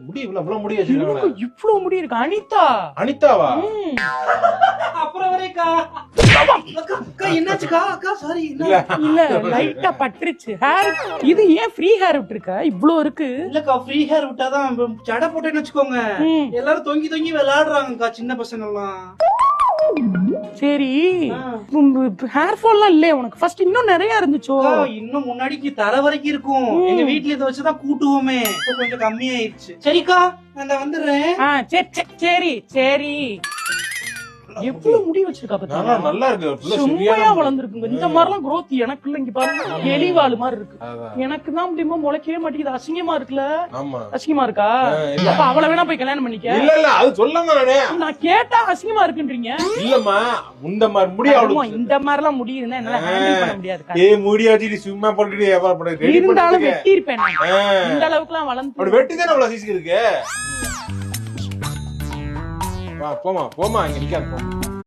முடி இவ்வளவு முடி வச்சிருக்காங்க. இவ்வளவு முடி இருக்கு. அனிதா. அனிதாவா? அப்புறம் வரைக்கா அக்கா என்னாச்சுக்கா? அக்கா சாரி இல்ல லைட்டா பட்டுருச்சு ஹேர். இது ஏன் ஃப்ரீ ஹேர் விட்டுருக்க? இவ்ளோ இருக்கு. இல்லக்கா ஃப்ரீ ஹேர் விட்டாதான் ஜடை போட்டேன்னு வச்சுக்கோங்க எல்லாரும் தொங்கி தொங்கி விளையாடுறாங்கக்கா சின்ன பசங்க எல்லாம். சரி ஹேர் ஃபால்லாம் இல்லையே உனக்கு? ஃபர்ஸ்ட் இன்னும் நிறைய இருந்துச்சோ? இன்னும் முன்னாடிக்கு தர வரைக்கும் இருக்கும். எங்க வீட்டுல இதை வச்சுதான் கூட்டுவோமே. இப்ப கொஞ்சம் கம்மியாயிருச்சு. சரிக்கா நான் வந்துடுறேன். சரி சரி. எவ்வளவு முடி வச்சிருக்கா பாத்தீங்களா? நல்லா இருக்கு. சும்மையா வளர்ந்துருக்குங்க. இந்த மாதிரிலாம் growth எனக்கு இல்ல. இங்க பாருங்க எலிவாலு மாதிரி இருக்கு. எனக்கு தான் முடியுமா முளைக்கவே மாட்டேங்குது. அசிங்கமா இருக்குல்ல? அசிங்கமா இருக்கா? அப்ப அவளை வேணா போய் கல்யாணம் பண்ணிக்க. இல்ல இல்ல அது சொல்லாம நான் கேட்டா அசிங்கமா இருக்குன்றீங்க. இல்லம்மா இந்த மாதிரி முடி அவ்வளவு இந்த மாதிரி எல்லாம் முடி இருந்தா என்னால ஹேண்டில் பண்ண முடியாது. முடி வச்சு சும்மா பண்ணிட்டு இருந்தாலும் வெட்டி இருப்பேன். இந்த அளவுக்கு எல்லாம் வளர்ந்து வெட்டிதானே அவ்வளவு சீசு இருக்கு. போமா போமா இங்க நிக்காது.